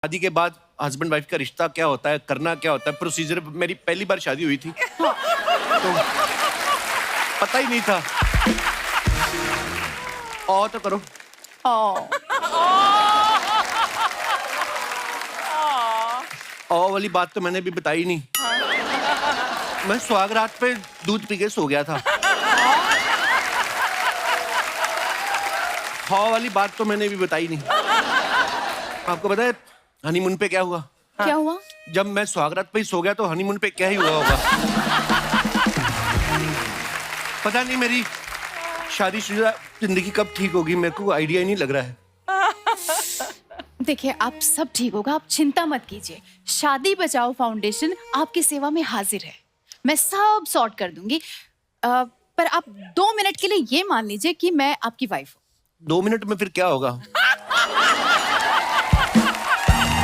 शादी के बाद हस्बैंड वाइफ का रिश्ता क्या होता है, करना क्या होता है, प्रोसीजर। मेरी पहली बार शादी हुई थी तो पता ही नहीं था। और तो करो। और वाली बात तो मैंने भी बताई नहीं। मैं सुहाग रात पे दूध पी के सो गया था। हाँ वाली बात तो मैंने भी बताई नहीं। आपको पता है हनीमून पे क्या हुआ? क्या हुआ? जब मैं सुहागरात पे ही सो गया तो हनीमून पे क्या ही हुआ होगा। पता नहीं मेरी शादीशुदा जिंदगी कब ठीक होगी, मेरे को आइडिया ही नहीं लग रहा है। देखिए आप सब ठीक होगा, आप चिंता मत कीजिए। शादी बचाओ फाउंडेशन आपकी सेवा में हाजिर है। मैं सब सॉर्ट कर दूंगी। पर आप 2 मिनट के लिए ये मान लीजिए कि मैं आपकी वाइफ हूँ। 2 मिनट में फिर क्या होगा?